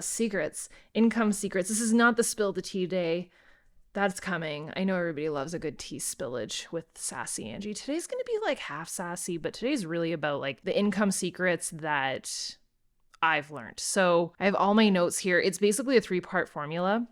secrets, income secrets. This is not the spill the tea day. That's coming. I know everybody loves a good tea spillage with sassy Angie. Today's going to be like half sassy, but today's really about like the income secrets that I've learned. So I have all my notes here. It's basically a 3-part formula.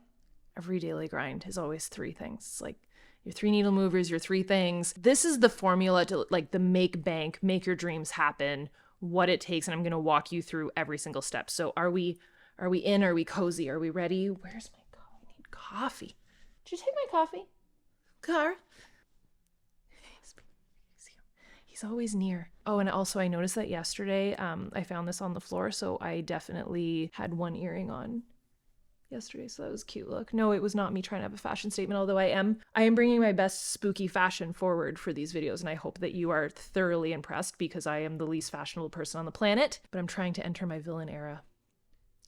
Every daily grind is always 3 things. It's like your 3 needle movers, your 3 things. This is the formula to like the make bank, make your dreams happen, what it takes. And I'm going to walk you through every single step. So are we in? Are we cozy? Are we ready? Where's my coffee? I need coffee. Did you take my coffee? Car? He's always near. Oh, and also I noticed that yesterday, I found this on the floor, so I definitely had one earring on yesterday, so that was a cute look. No, it was not me trying to have a fashion statement, although I am bringing my best spooky fashion forward for these videos, and I hope that you are thoroughly impressed because I am the least fashionable person on the planet, but I'm trying to enter my villain era.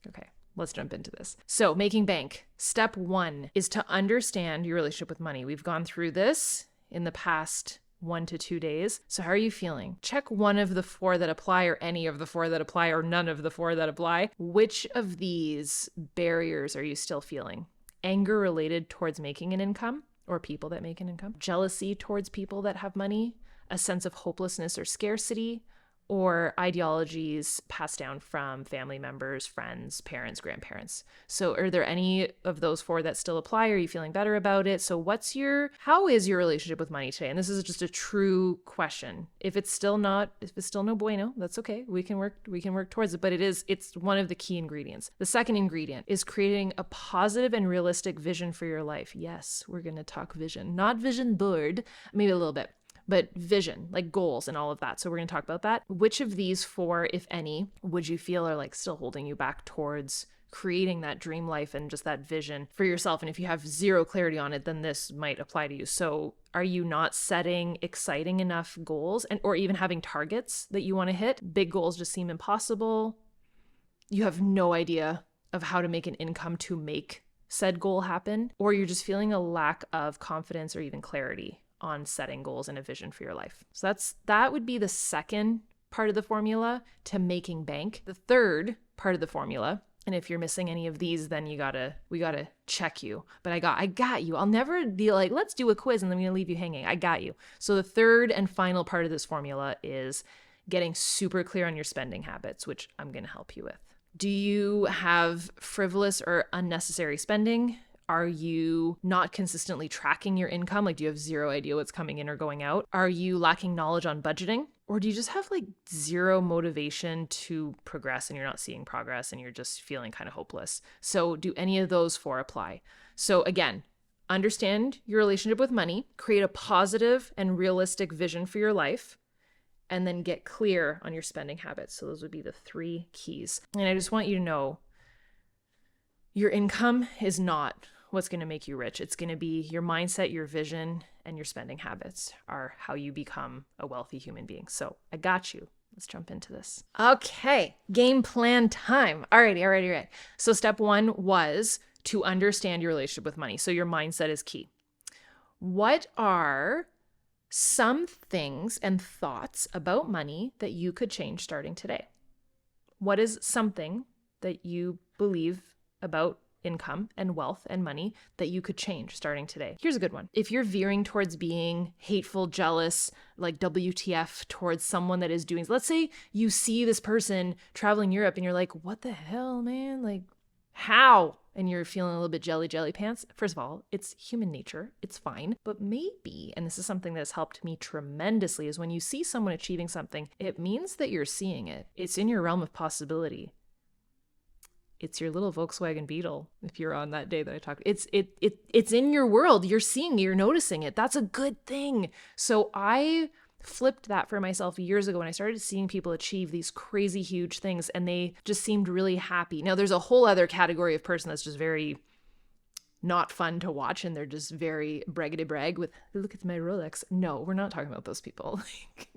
Okay. Let's jump into this. So making bank. Step 1 is to understand your relationship with money. We've gone through this in the past 1 to 2 days. So how are you feeling? Check one of the 4 that apply, or any of the 4 that apply, or none of the 4 that apply. Which of these barriers are you still feeling? Anger related towards making an income or people that make an income? Jealousy towards people that have money? A sense of hopelessness or scarcity? Or ideologies passed down from family members, friends, parents, grandparents. So are there any of those 4 that still apply? Are you feeling better about it? So how is your relationship with money today? And this is just a true question. If it's still no bueno, that's okay. We can work towards it, but it's one of the key ingredients. The second ingredient is creating a positive and realistic vision for your life. Yes, we're going to talk vision, not vision board, maybe a little bit. But vision, like goals and all of that. So we're going to talk about that. Which of these 4, if any, would you feel are like still holding you back towards creating that dream life and just that vision for yourself? And if you have zero clarity on it, then this might apply to you. So are you not setting exciting enough goals or even having targets that you want to hit? Big goals just seem impossible. You have no idea of how to make an income to make said goal happen, or you're just feeling a lack of confidence or even clarity on setting goals and a vision for your life. So that would be the second part of the formula to making bank. The third part of the formula, and if you're missing any of these, then we gotta check you. But I got you. I'll never be like, let's do a quiz and then I'm gonna leave you hanging. I got you. So the third and final part of this formula is getting super clear on your spending habits, which I'm gonna help you with. Do you have frivolous or unnecessary spending? Are you not consistently tracking your income? Like, do you have zero idea what's coming in or going out? Are you lacking knowledge on budgeting? Or do you just have like zero motivation to progress and you're not seeing progress and you're just feeling kind of hopeless? So do any of those 4 apply? So again, understand your relationship with money, create a positive and realistic vision for your life, and then get clear on your spending habits. So those would be the 3 keys. And I just want you to know your income is not what's going to make you rich. It's going to be your mindset, your vision, and your spending habits are how you become a wealthy human being. So I got you. Let's jump into this. Okay, game plan time. Alrighty. So step 1 was to understand your relationship with money. So your mindset is key. What are some things and thoughts about money that you could change starting today? What is something that you believe about income and wealth and money that you could change starting today? Here's a good one. If you're veering towards being hateful, jealous, like WTF towards someone that is doing, let's say you see this person traveling Europe and you're like, what the hell, man? Like, how? And you're feeling a little bit jelly pants. First of all, it's human nature. It's fine. But maybe, and this is something that has helped me tremendously, is when you see someone achieving something, it means that you're seeing it. It's in your realm of possibility. It's your little Volkswagen Beetle. If you're on that day that I talked, it's in your world. You're seeing it, you're noticing it. That's a good thing. So I flipped that for myself years ago when I started seeing people achieve these crazy huge things and they just seemed really happy. Now there's a whole other category of person that's just very not fun to watch and they're just very braggity-brag with, look at my Rolex. No, we're not talking about those people.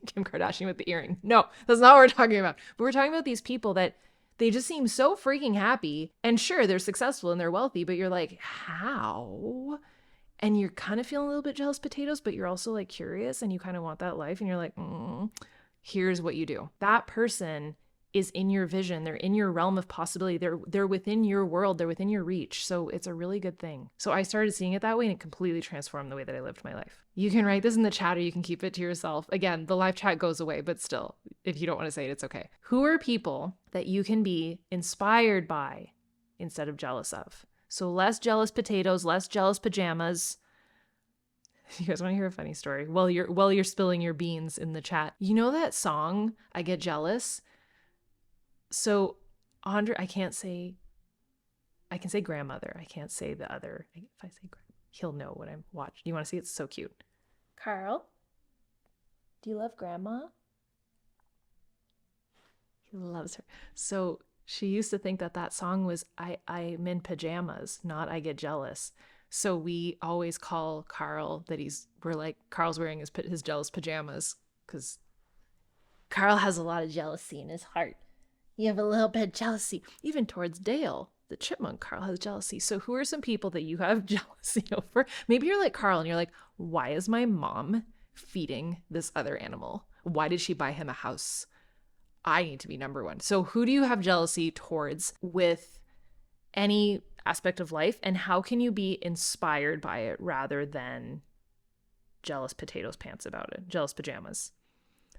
Kim Kardashian with the earring. No, that's not what we're talking about. But we're talking about these people that they just seem so freaking happy. And sure, they're successful and they're wealthy, but you're like, how? And you're kind of feeling a little bit jealous potatoes, but you're also like curious and you kind of want that life. And you're like, here's what you do. That person is in your vision. They're in your realm of possibility. They're within your world. They're within your reach. So it's a really good thing. So I started seeing it that way, and it completely transformed the way that I lived my life. You can write this in the chat, or you can keep it to yourself. Again, the live chat goes away, but still, if you don't want to say it, it's okay. Who are people that you can be inspired by instead of jealous of? So less jealous potatoes, less jealous pajamas. You guys want to hear a funny story? While you're spilling your beans in the chat. You know that song, I Get Jealous? So Andre, I can say grandmother. I can't say the other. If I say he'll know what I'm watching. You want to see? It's so cute. Carl, do you love grandma? He loves her. So she used to think that song was I'm in pajamas, not I Get Jealous. So we always call Carl we're like, Carl's wearing his jealous pajamas, because Carl has a lot of jealousy in his heart. You have a little bit of jealousy, even towards Dale, the chipmunk. Carl has jealousy. So who are some people that you have jealousy over? Maybe you're like Carl and you're like, why is my mom feeding this other animal? Why did she buy him a house? I need to be number one. So who do you have jealousy towards with any aspect of life? And how can you be inspired by it rather than jealous potatoes pants about it, jealous pajamas?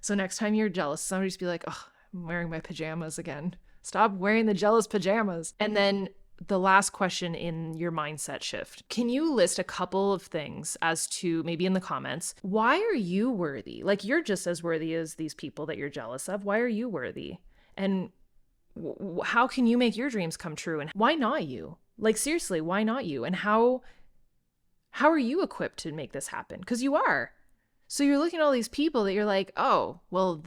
So next time you're jealous, somebody just be like, oh, I'm wearing my pajamas again. Stop wearing the jealous pajamas. And then the last question in your mindset shift. Can you list a couple of things as to, maybe in the comments, why are you worthy? Like, you're just as worthy as these people that you're jealous of. Why are you worthy? And how can you make your dreams come true? And why not you? Like, seriously, why not you? And how are you equipped to make this happen? Because you are. So you're looking at all these people that you're like, oh, well,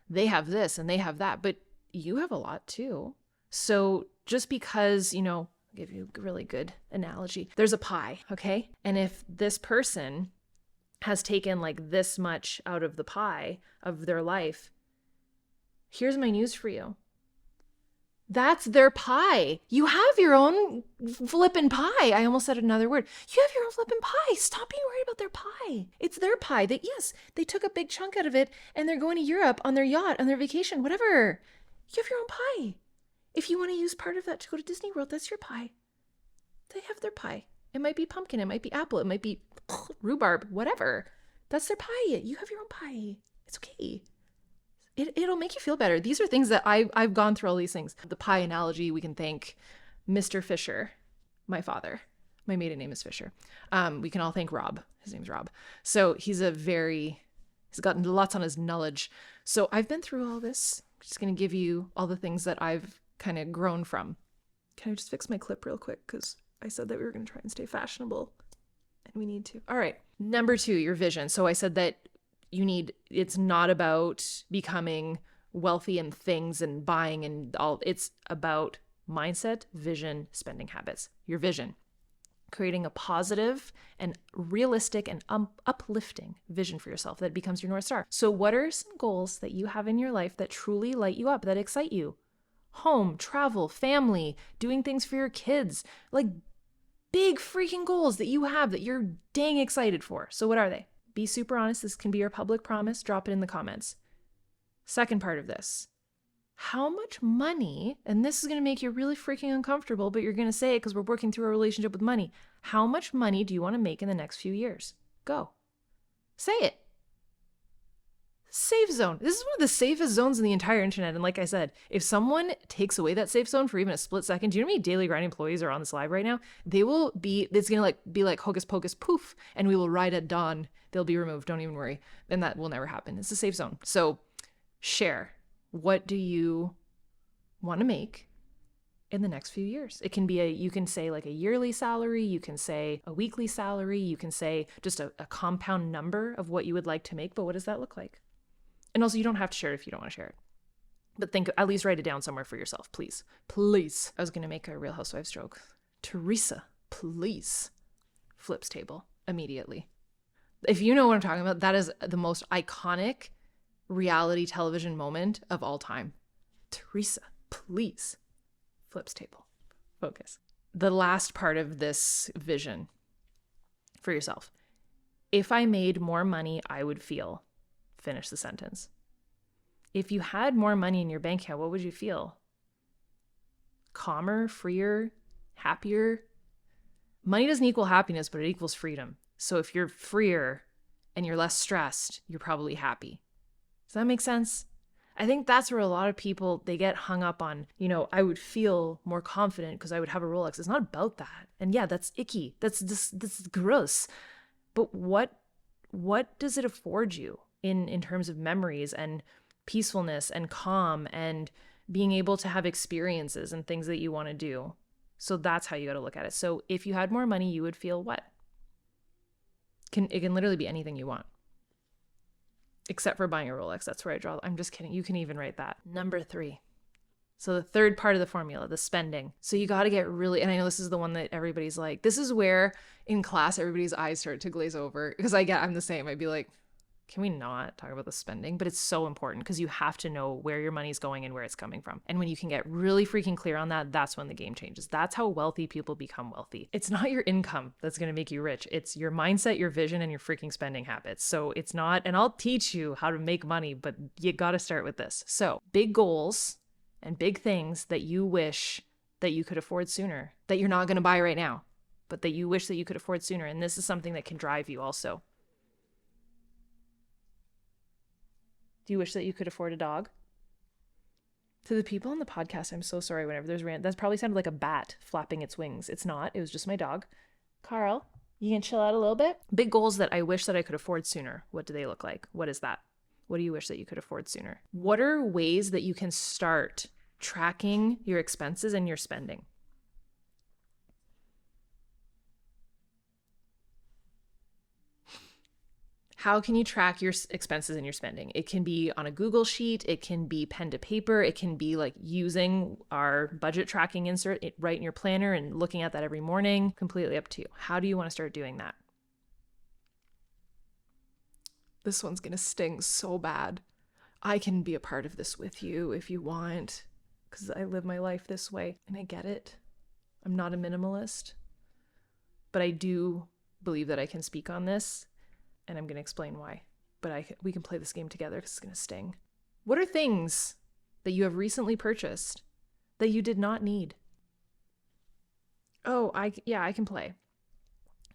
they have this and they have that, but you have a lot too. So just because, I'll give you a really good analogy. There's a pie, okay? And if this person has taken like this much out of the pie of their life, here's my news for you. That's their pie. You have your own flippin' pie. I almost said another word. You have your own flippin' pie. Stop being worried about their pie. It's their pie. Yes, they took a big chunk out of it and they're going to Europe on their yacht, on their vacation, whatever. You have your own pie. If you want to use part of that to go to Disney World, that's your pie. They have their pie. It might be pumpkin. It might be apple. It might be rhubarb, whatever. That's their pie. You have your own pie. It's okay. It'll make you feel better. These are things that I've gone through all these things. The pie analogy, we can thank Mr. Fisher, my father. My maiden name is Fisher. We can all thank Rob. His name's Rob. So he's gotten lots on his knowledge. So I've been through all this. I'm just going to give you all the things that I've kind of grown from. Can I just fix my clip real quick? Because I said that we were going to try and stay fashionable. And we need to. All right. Number 2, your vision. So I said that it's not about becoming wealthy and things and buying and all. It's about mindset, vision, spending habits. Your vision, creating a positive and realistic and uplifting vision for yourself that becomes your North Star. So what are some goals that you have in your life that truly light you up, that excite you? Home, travel, family, doing things for your kids, like big freaking goals that you have that you're dang excited for. So what are they? Be super honest. This can be your public promise. Drop it in the comments. Second part of this. How much money, and this is going to make you really freaking uncomfortable, but you're going to say it because we're working through a relationship with money. How much money do you want to make in the next few years? Go. Say it. Safe zone. This is one of the safest zones in the entire internet. And like I said, if someone takes away that safe zone for even a split second, do you know how many Daily Grind employees are on this live right now? It's going to be like hocus pocus poof, and we will ride at dawn. They'll be removed. Don't even worry. And that will never happen. It's a safe zone. So share. What do you want to make in the next few years? It can be you can say like a yearly salary. You can say a weekly salary. You can say just a compound number of what you would like to make. But what does that look like? And also, you don't have to share it if you don't want to share it. But at least write it down somewhere for yourself, please. Please. I was going to make a Real Housewives joke. Teresa, please. Flips table immediately. If you know what I'm talking about, that is the most iconic reality television moment of all time. Teresa, please. Flips table. Focus. The last part of this vision for yourself. If I made more money, I would feel. Finish the sentence. If you had more money in your bank account, what would you feel? Calmer, freer, happier? Money doesn't equal happiness, but it equals freedom. So if you're freer and you're less stressed, you're probably happy. Does that make sense? I think that's where a lot of people, they get hung up on, I would feel more confident because I would have a Rolex. It's not about that. And yeah, that's icky. That's gross. But what does it afford you in terms of memories and peacefulness and calm and being able to have experiences and things that you want to do? So that's how you got to look at it. So if you had more money, you would feel what? It can literally be anything you want. Except for buying a Rolex. That's where I draw. I'm just kidding. You can even write that. Number 3. So the third part of the formula, the spending. So you got to get really, and I know this is the one that everybody's like, this is where in class, everybody's eyes start to glaze over because I'm the same. I'd be like, can we not talk about the spending? But it's so important because you have to know where your money's going and where it's coming from. And when you can get really freaking clear on that, that's when the game changes. That's how wealthy people become wealthy. It's not your income that's going to make you rich. It's your mindset, your vision, and your freaking spending habits. So it's not, and I'll teach you how to make money, but you got to start with this. So big goals and big things that you wish that you could afford sooner, that you're not going to buy right now, but that you wish that you could afford sooner. And this is something that can drive you also. Do you wish that you could afford a dog? To the people on the podcast, I'm so sorry whenever there's that probably sounded like a bat flapping its wings. It's not. It was just my dog. Carl, you can chill out a little bit? Big goals that I wish that I could afford sooner. What do they look like? What is that? What do you wish that you could afford sooner? What are ways that you can start tracking your expenses and your spending? How can you track your expenses and your spending? It can be on a Google sheet. It can be pen to paper. It can be like using our budget tracking insert right in your planner and looking at that every morning. Completely up to you. How do you want to start doing that? This one's going to sting so bad. I can be a part of this with you if you want, because I live my life this way and I get it. I'm not a minimalist, but I do believe that I can speak on this. And I'm going to explain why. But we can play this game together because it's going to sting. What are things that you have recently purchased that you did not need? Oh, I can play.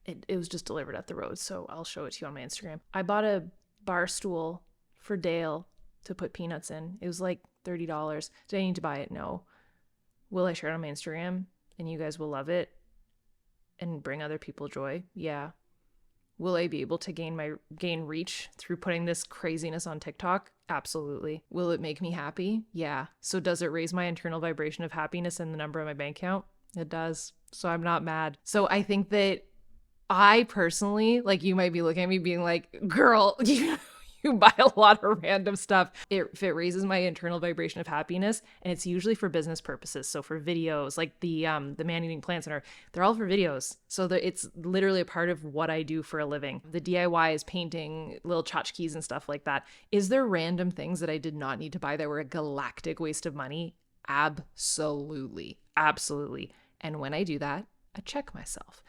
It was just delivered at the road, so I'll show it to you on my Instagram. I bought a bar stool for Dale to put peanuts in. It was like $30. Did I need to buy it? No. Will I share it on my Instagram and you guys will love it and bring other people joy? Yeah. Will I be able to gain reach through putting this craziness on TikTok? Absolutely. Will it make me happy? Yeah. So does it raise my internal vibration of happiness and the number on my bank account? It does. So I'm not mad. So I think that I personally, like, you might be looking at me being like, girl, you buy a lot of random stuff. If it raises my internal vibration of happiness, and it's usually for business purposes. So for videos, like the Man Eating Plant Center, they're all for videos. So it's literally a part of what I do for a living. The DIY is painting little tchotchkes and stuff like that. Is there random things that I did not need to buy that were a galactic waste of money? Absolutely. Absolutely. And when I do that, I check myself.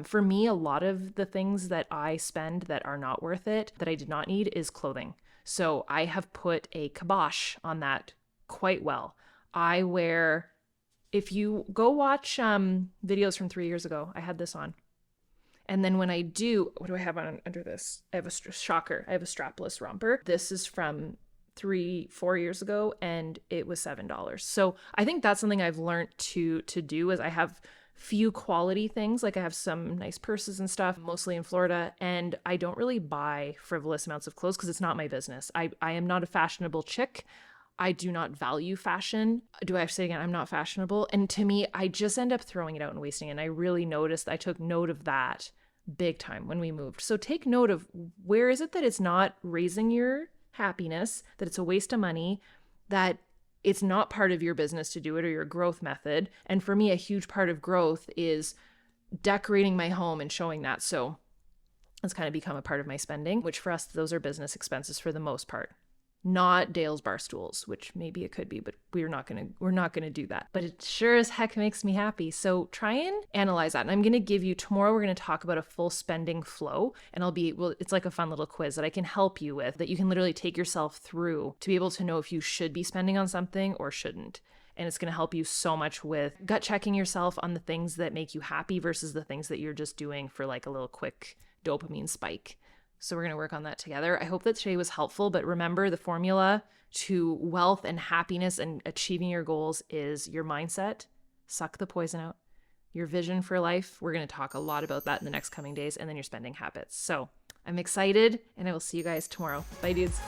For me, a lot of the things that I spend that are not worth it, that I did not need, is clothing. So I have put a kibosh on that quite well. If you go watch videos from 3 years ago, I had this on. And then when I do, what do I have on under this? I have a shocker. I have a strapless romper. This is from 3-4 years ago, and it was $7. So I think that's something I've learned to do is I have few quality things. Like I have some nice purses and stuff, mostly in Florida, and I don't really buy frivolous amounts of clothes because it's not my business. I am not a fashionable chick. I do not value fashion. Do I have to say again, I'm not fashionable? And to me, I just end up throwing it out and wasting it. And I really noticed, I took note of that big time when we moved. So take note of where is it that it's not raising your happiness, that it's a waste of money, that it's not part of your business to do it or your growth method. And for me, a huge part of growth is decorating my home and showing that. So it's kind of become a part of my spending, which for us, those are business expenses for the most part. not Dale's bar stools, which maybe it could be, but we're not gonna do that. But it sure as heck makes me happy. So try and analyze that. And I'm gonna give you tomorrow. We're gonna talk about a full spending flow, and it's like a fun little quiz that I can help you with, that you can literally take yourself through to be able to know if you should be spending on something or shouldn't. And it's going to help you so much with gut checking yourself on the things that make you happy versus the things that you're just doing for like a little quick dopamine spike. So we're going to work on that together. I hope that today was helpful, but remember, the formula to wealth and happiness and achieving your goals is your mindset, suck the poison out, your vision for life. We're going to talk a lot about that in the next coming days, and then your spending habits. So I'm excited, and I will see you guys tomorrow. Bye, dudes.